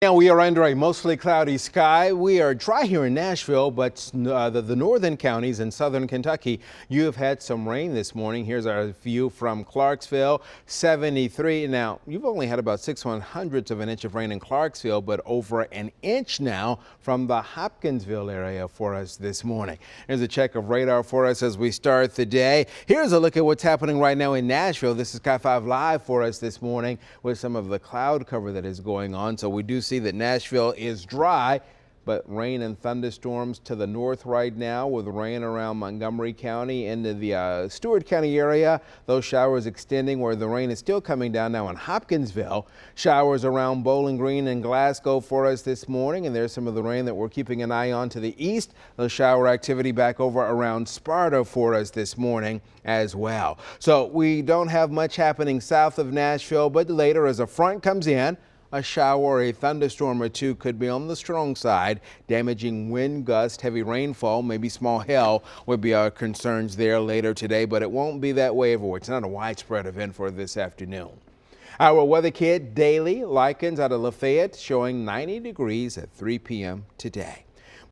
Now we are under a mostly cloudy sky. We are dry here in Nashville, but the northern counties in southern Kentucky, you have had some rain this morning. Here's our view from Clarksville, 73. Now, you've only had about 6/100ths of an inch of rain in Clarksville, but over an inch now from the Hopkinsville area for us this morning. Here's a check of radar for us as we start the day. Here's a look at what's happening right now in Nashville. This is Sky 5 Live for us this morning with some of the cloud cover that is going on. So we do see that Nashville is dry, but rain and thunderstorms to the north right now, with rain around Montgomery County into the Stewart County area. Those showers extending where the rain is still coming down now in Hopkinsville. Showers around Bowling Green and Glasgow for us this morning, and there's some of the rain that we're keeping an eye on to the east. The shower activity back over around Sparta for us this morning as well. So we don't have much happening south of Nashville, but later as a front comes in, a shower or a thunderstorm or two could be on the strong side, damaging wind gusts, heavy rainfall, maybe small hail would be our concerns there later today, but it won't be that way everywhere. It's not a widespread event for this afternoon. Our weather kit daily, Likens out of Lafayette, showing 90 degrees at 3 p.m. today.